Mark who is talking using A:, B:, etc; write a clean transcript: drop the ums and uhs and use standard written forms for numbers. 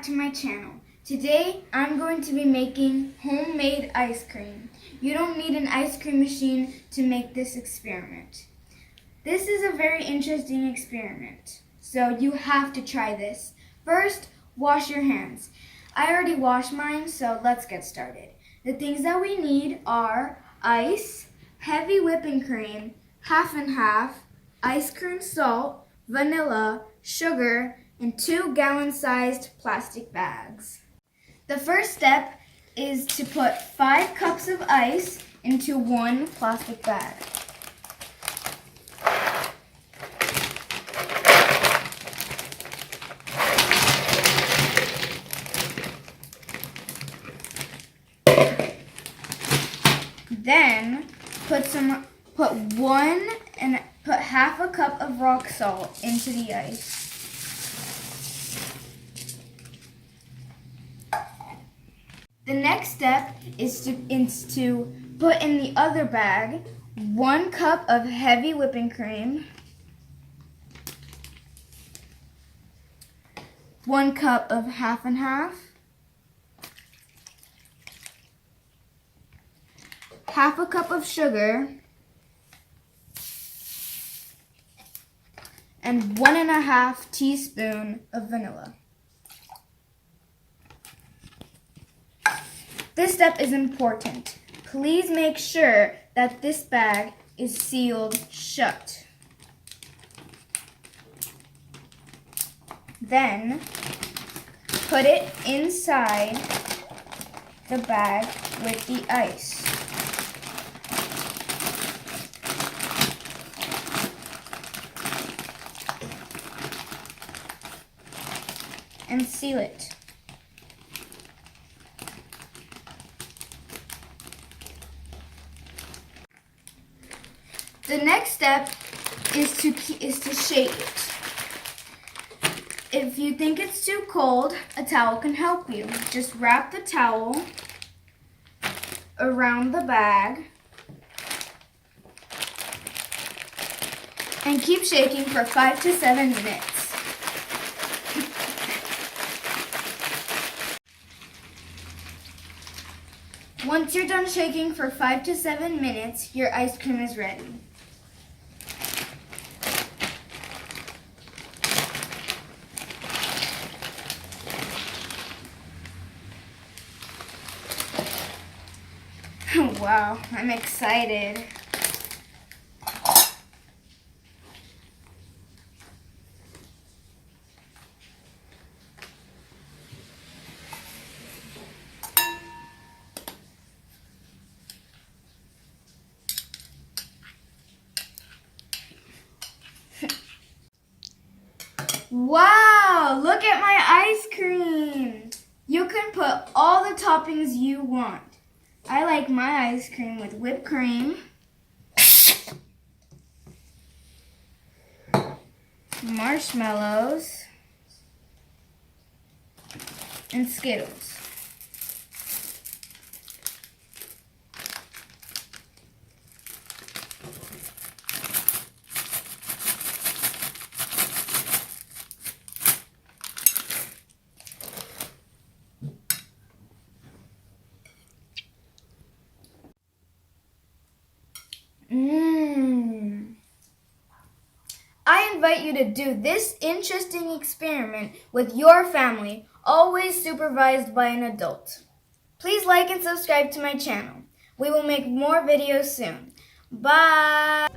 A: back to my channel. Today I'm going to be making homemade ice cream. You don't need an ice cream machine to make this experiment. This is a very interesting experiment, so you have to try this. First, wash your hands. I already washed mine, so let's get started. The things that we need are ice, heavy whipping cream, half and half, ice cream salt, vanilla, sugar, and 2 gallon-sized plastic bags. The first step is to put 5 cups of ice into 1 plastic bag. Then put half a cup of rock salt into the ice. The next step is to put in the other bag 1 cup of heavy whipping cream, 1 cup of half and half, half a cup of sugar, and 1.5 teaspoons of vanilla. This step is important. Please make sure that this bag is sealed shut. Then put it inside the bag with the ice. And seal it. The next step is to shake it. If you think it's too cold, a towel can help you. Just wrap the towel around the bag and keep shaking for 5 to 7 minutes. Once you're done shaking for 5 to 7 minutes, your ice cream is ready. Wow, I'm excited. Wow, look at my ice cream. You can put all the toppings you want. I like my ice cream with whipped cream, marshmallows, and Skittles. I invite you to do this interesting experiment with your family, always supervised by an adult. Please like and subscribe to my channel. We will make more videos soon. Bye!